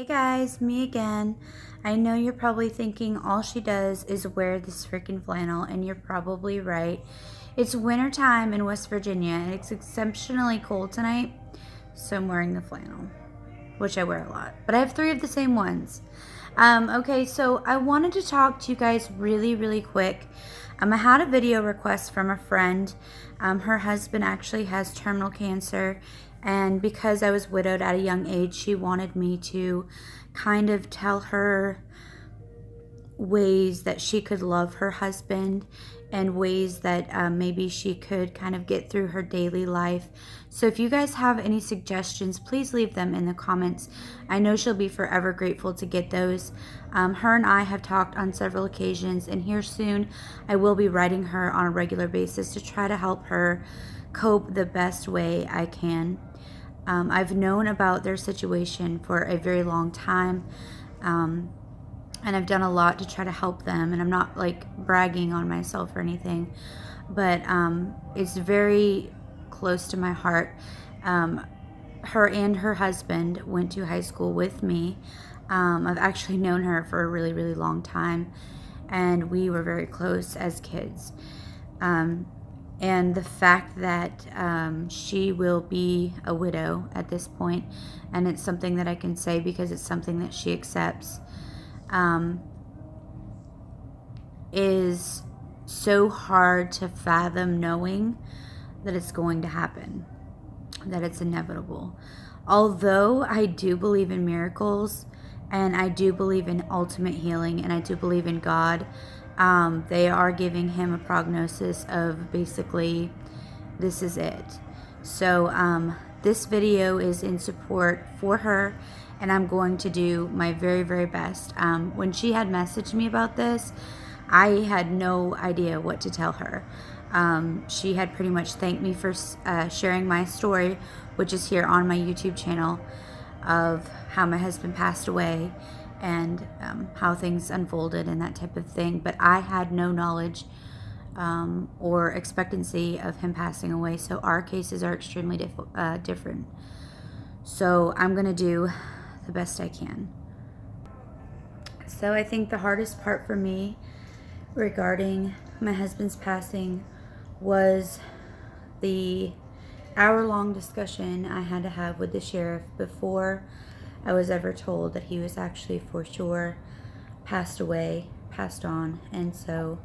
Hey guys, me again. I know you're probably thinking all she does is wear this freaking flannel, and you're probably right. It's winter time in West Virginia, and it's exceptionally cold tonight, so I'm wearing the flannel, which I wear a lot. But I have 3 of the same ones. Okay, so I wanted to talk to you guys really quick. I had a video request from a friend. Her husband actually has terminal cancer, and because I was widowed at a young age, she wanted me to kind of tell her ways that she could love her husband and ways that maybe she could kind of get through her daily life. So if you guys have any suggestions, please leave them in the comments. I know she'll be forever grateful to get those. Her and I have talked on several occasions, and here soon I will be writing her on a regular basis to try to help her cope the best way I can. I've known about their situation for a very long time. And I've done a lot to try to help them, and I'm not like bragging on myself or anything, but it's very close to my heart. Her and her husband went to high school with me. I've actually known her for a really long time, and we were very close as kids. And the fact that she will be a widow at this point, and it's something that I can say because it's something that she accepts, is so hard to fathom, knowing that it's going to happen, that it's inevitable. Although I do believe in miracles, and I do believe in ultimate healing, and I do believe in God, they are giving him a prognosis of basically this is it. So this video is in support for her, and I'm going to do my very best. When she had messaged me about this, I had no idea what to tell her. She had pretty much thanked me for sharing my story, which is here on my YouTube channel, of how my husband passed away and how things unfolded and that type of thing. But I had no knowledge or expectancy of him passing away, so our cases are extremely different. So I'm going to do the best I can. So I think the hardest part for me regarding my husband's passing was the hour-long discussion I had to have with the sheriff before I was ever told that he was actually for sure passed away, passed on. And so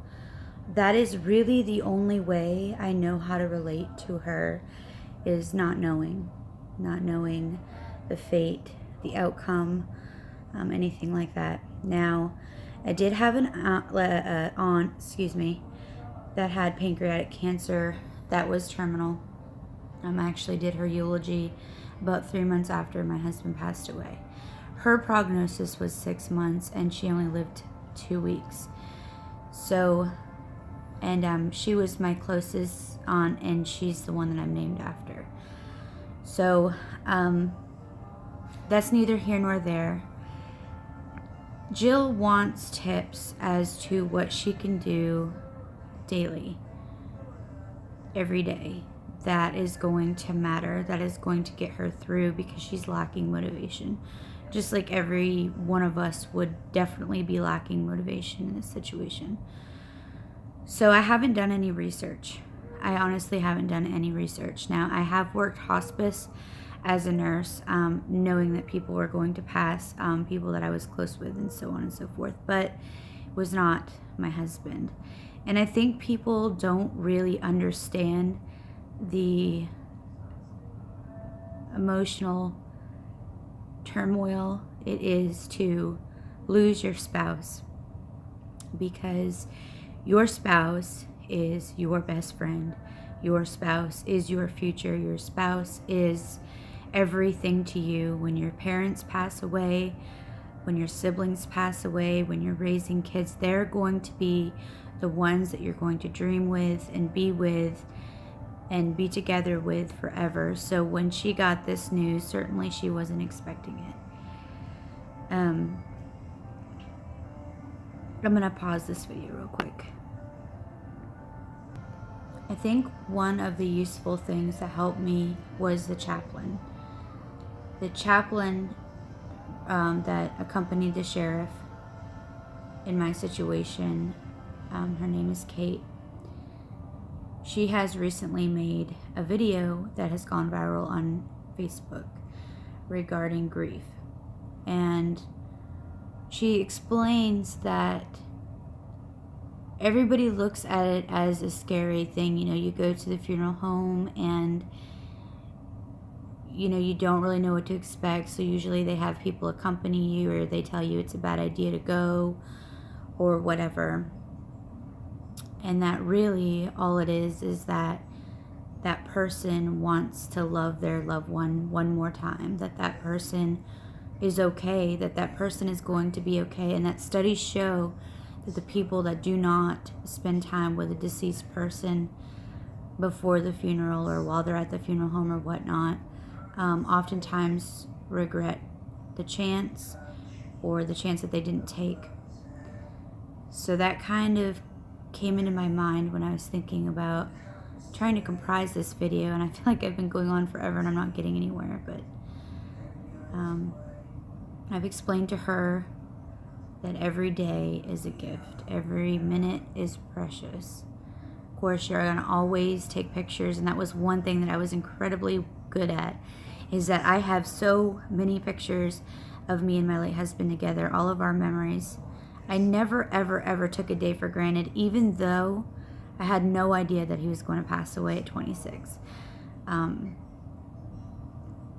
that is really the only way I know how to relate to her, is not knowing the fate, the outcome, anything like that. Now, I did have an aunt, that had pancreatic cancer that was terminal. I actually did her eulogy about 3 months after my husband passed away. Her prognosis was 6 months, and she only lived 2 weeks. So, and she was my closest aunt, and she's the one that I'm named after. So, that's neither here nor there. Jill wants tips as to what she can do daily, every day, that is going to matter, that is going to get her through, because she's lacking motivation. Just like every one of us would definitely be lacking motivation in this situation. So I haven't done any research. I honestly haven't done any research. Now, I have worked hospice as a nurse, knowing that people were going to pass, people that I was close with, and so on and so forth, but it was not my husband. And I think people don't really understand the emotional turmoil it is to lose your spouse, because your spouse is your best friend. Your spouse is your future. Your spouse is everything to you. When your parents pass away, when your siblings pass away, when you're raising kids, they're going to be the ones that you're going to dream with and be together with forever. So when she got this news, certainly she wasn't expecting it. I'm gonna pause this video real quick. I think one of the useful things that helped me was the chaplain. The chaplain that accompanied the sheriff in my situation. Her name is Kate. She has recently made a video that has gone viral on Facebook regarding grief. And she explains that everybody looks at it as a scary thing. You know, you go to the funeral home and, you know, you don't really know what to expect. So usually they have people accompany you, or they tell you it's a bad idea to go, or whatever. And that really all it is that that person wants to love their loved one more time, that person is okay, that person is going to be okay. And that studies show that the people that do not spend time with a deceased person before the funeral or while they're at the funeral home or whatnot, oftentimes regret the chance, or the chance that they didn't take. So that kind of came into my mind when I was thinking about trying to comprise this video, and I feel like I've been going on forever and I'm not getting anywhere, but I've explained to her that every day is a gift, every minute is precious. Of course, you're going to always take pictures, and that was one thing that I was incredibly good at, is that I have so many pictures of me and my late husband together, all of our memories. I never, ever, ever took a day for granted, even though I had no idea that he was going to pass away at 26.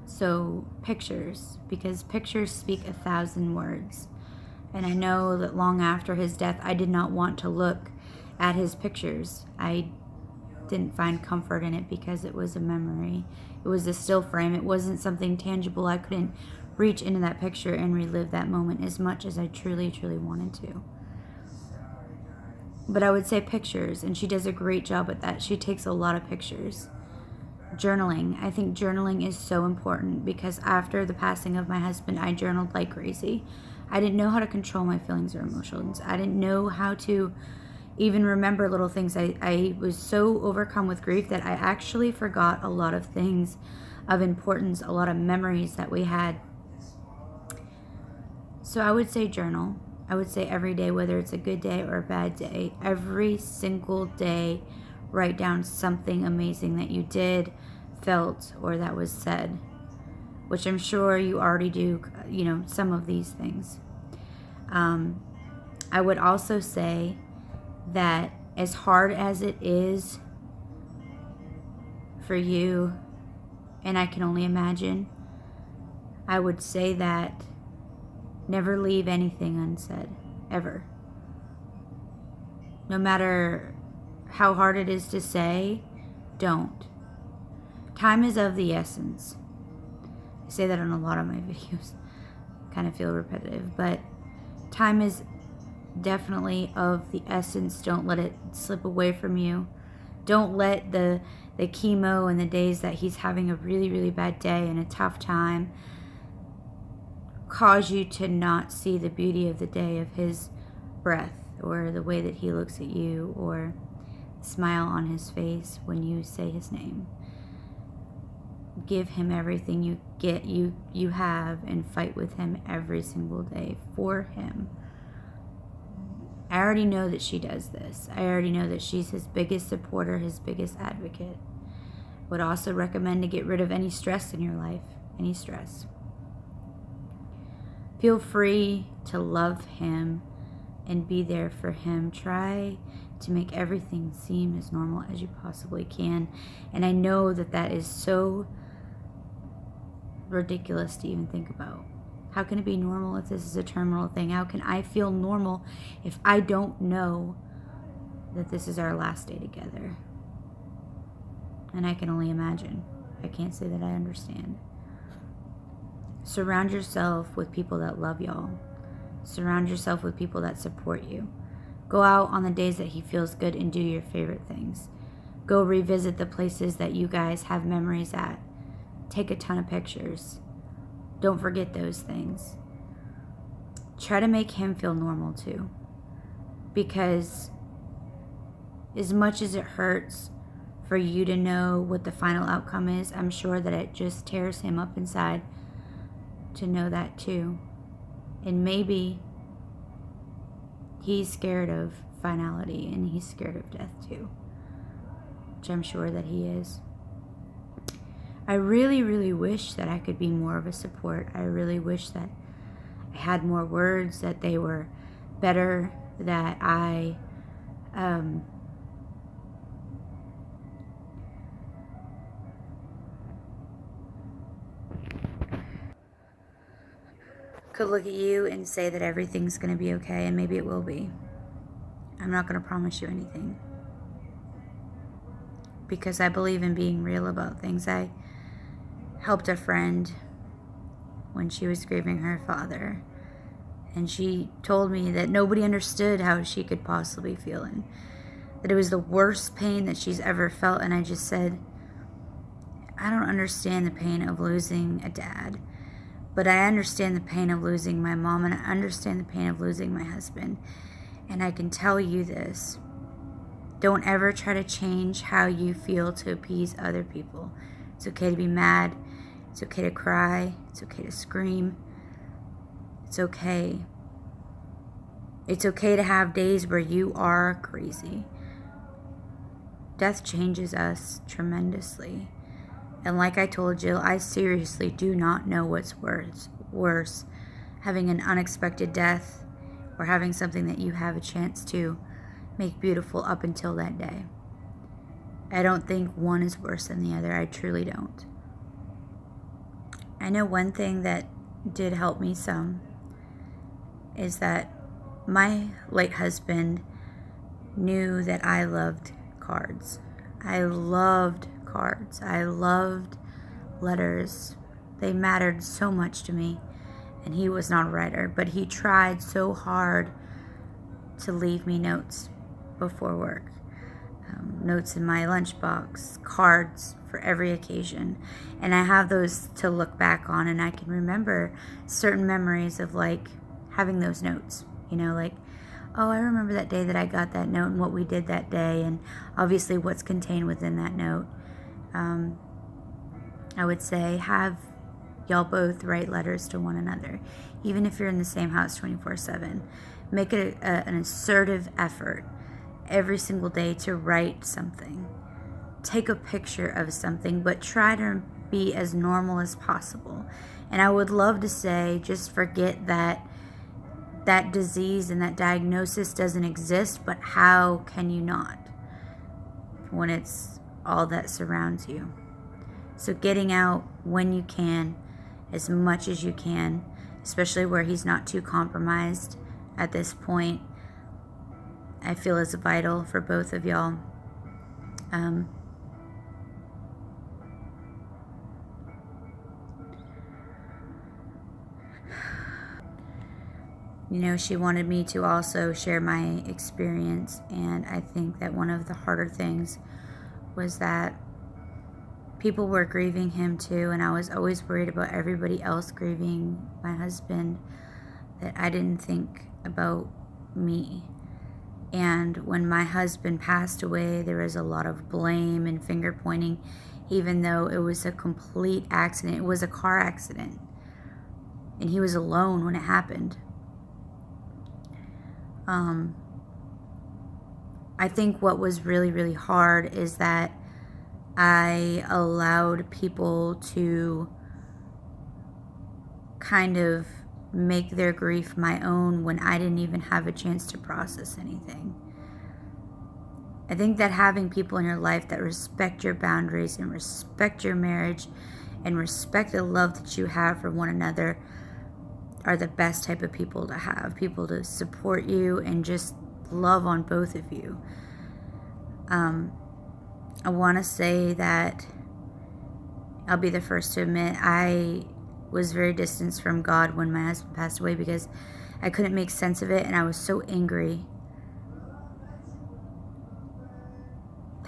So pictures, because pictures speak 1,000 words. And I know that long after his death, I did not want to look at his pictures. I didn't find comfort in it because it was a memory. It was a still frame. It wasn't something tangible. I couldn't reach into that picture and relive that moment as much as I truly, truly wanted to. But I would say pictures, and she does a great job at that. She takes a lot of pictures. Journaling. I think journaling is so important, because after the passing of my husband, I journaled like crazy. I didn't know how to control my feelings or emotions. I didn't know how to even remember little things. I was so overcome with grief that I actually forgot a lot of things of importance, a lot of memories that we had. So I would say journal. I would say every day, whether it's a good day or a bad day, every single day, write down something amazing that you did, felt, or that was said, which I'm sure you already do, you know, some of these things. I would also say that as hard as it is for you, and I can only imagine, I would say that never leave anything unsaid, ever. No matter how hard it is to say, don't. Time is of the essence. I say that on a lot of my videos. Kind of feel repetitive, but time is definitely of the essence. Don't let it slip away from you. Don't let the chemo and the days that he's having a really, really bad day and a tough time cause you to not see the beauty of the day, of his breath, or the way that he looks at you, or smile on his face when you say his name. Give him everything you get, you have, and fight with him every single day for him. I already know that she does this. I already know that she's his biggest supporter, his biggest advocate. Would also recommend to get rid of any stress in your life, any stress. Feel free to love him and be there for him. Try to make everything seem as normal as you possibly can. And I know that that is so ridiculous to even think about. How can it be normal if this is a terminal thing? How can I feel normal if I don't know that this is our last day together? And I can only imagine. I can't say that I understand. Surround yourself with people that love y'all. Surround yourself with people that support you. Go out on the days that he feels good and do your favorite things. Go revisit the places that you guys have memories at. Take a ton of pictures. Don't forget those things. Try to make him feel normal too. Because as much as it hurts for you to know what the final outcome is, I'm sure that it just tears him up inside to know that too. And maybe he's scared of finality and he's scared of death too, which I'm sure that he is. I really, really wish that I could be more of a support. I really wish that I had more words, that they were better, that I could look at you and say that everything's going to be okay, and maybe it will be. I'm not going to promise you anything, because I believe in being real about things. I helped a friend when she was grieving her father, and she told me that nobody understood how she could possibly feel, and that it was the worst pain that she's ever felt. And I just said, I don't understand the pain of losing a dad, but I understand the pain of losing my mom, and I understand the pain of losing my husband. And I can tell you this: don't ever try to change how you feel to appease other people. It's okay to be mad. It's okay to cry. It's okay to scream. It's okay. It's okay to have days where you are crazy. Death changes us tremendously. And like I told Jill, I seriously do not know what's worse, having an unexpected death or having something that you have a chance to make beautiful up until that day. I don't think one is worse than the other. I truly don't. I know one thing that did help me some is that my late husband knew that I loved cards. I loved cards. I loved letters. They mattered so much to me. And he was not a writer, but he tried so hard to leave me notes before work. Notes in my lunchbox, cards for every occasion. And I have those to look back on, and I can remember certain memories of like having those notes. You know, like, oh, I remember that day that I got that note and what we did that day, and obviously what's contained within that note. I would say have y'all both write letters to one another, even if you're in the same house 24/7. Make it an assertive effort every single day to write something. Take a picture of something, but try to be as normal as possible. And I would love to say, just forget that that disease and that diagnosis doesn't exist, but how can you not when it's all that surrounds you? So getting out when you can, as much as you can, especially where he's not too compromised at this point, I feel is vital for both of y'all. You know, she wanted me to also share my experience, and I think that one of the harder things was that people were grieving him too, and I was always worried about everybody else grieving my husband, that I didn't think about me. And when my husband passed away, there was a lot of blame and finger pointing, even though it was a complete accident. It was a car accident, and he was alone when it happened. I think what was really, really hard is that I allowed people to kind of make their grief my own when I didn't even have a chance to process anything. I think that having people in your life that respect your boundaries and respect your marriage and respect the love that you have for one another are the best type of people to have. People to support you and just love on both of you. I want to say that I'll be the first to admit I was very distanced from God when my husband passed away, because I couldn't make sense of it, and I was so angry.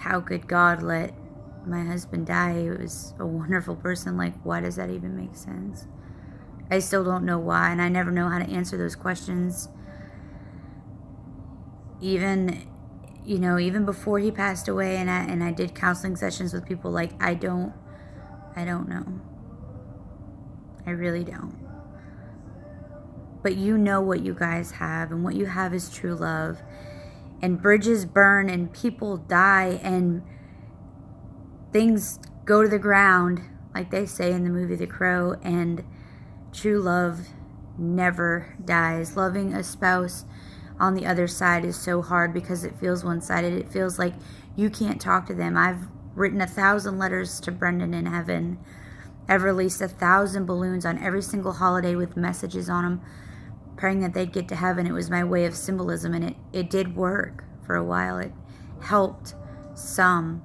How could God let my husband die? He was a wonderful person. Like, why does that even make sense? I still don't know why, and I never know how to answer those questions. Even before he passed away, and I did counseling sessions with people, like, I don't know. I really don't. But you know what you guys have, and what you have is true love. And bridges burn, and people die, and things go to the ground, like they say in the movie The Crow, and true love never dies. Loving a spouse on the other side is so hard because it feels one-sided. It feels like you can't talk to them. I've written 1,000 letters to Brendan in heaven. I've released 1,000 balloons on every single holiday with messages on them, praying that they'd get to heaven. It was my way of symbolism, and it did work for a while. It helped some.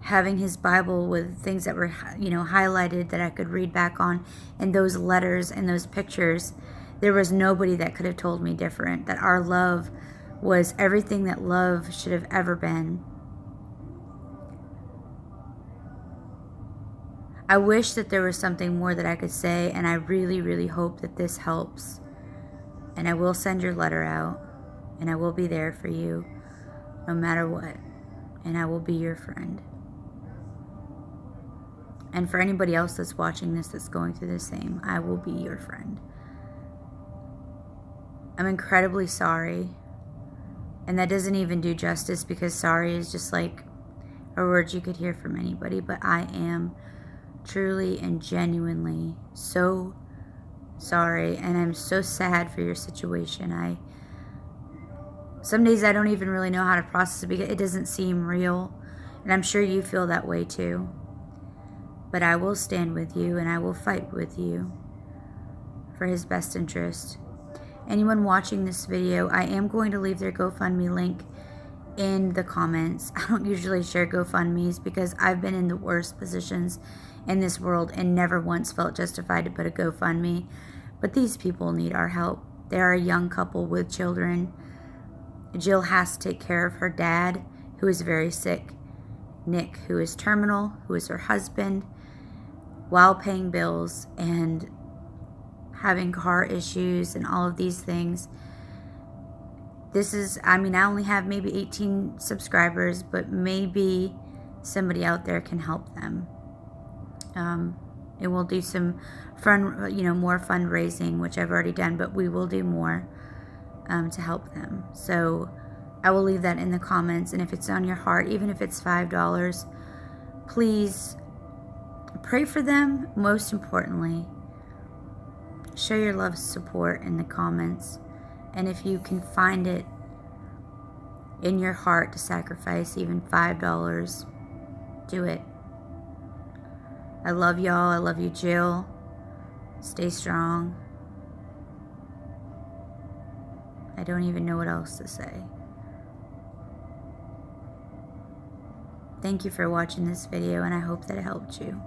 Having his Bible with things that were, highlighted that I could read back on, and those letters and those pictures, there was nobody that could have told me different, that our love was everything that love should have ever been. I wish that there was something more that I could say, and I really, really hope that this helps. And I will send your letter out, and I will be there for you no matter what, and I will be your friend. And for anybody else that's watching this that's going through the same, I will be your friend. I'm incredibly sorry. And that doesn't even do justice, because sorry is just like a word you could hear from anybody. But I am truly and genuinely so sorry. And I'm so sad for your situation. Some days I don't even really know how to process it because it doesn't seem real. And I'm sure you feel that way too. But I will stand with you, and I will fight with you for his best interest. Anyone watching this video, I am going to leave their GoFundMe link in the comments. I don't usually share GoFundMes because I've been in the worst positions in this world and never once felt justified to put a GoFundMe. But these people need our help. They are a young couple with children. Jill has to take care of her dad, who is very sick. Nick, who is terminal, who is her husband, while paying bills and having car issues and all of these things. I only have maybe 18 subscribers, but maybe somebody out there can help them. And we'll do some more fundraising, which I've already done, but we will do more to help them. So I will leave that in the comments, and if it's on your heart, even if it's $5, please pray for them. Most importantly, show your love and support in the comments. And if you can find it in your heart to sacrifice even $5, do it. I love y'all. I love you, Jill. Stay strong. I don't even know what else to say. Thank you for watching this video, and I hope that it helped you.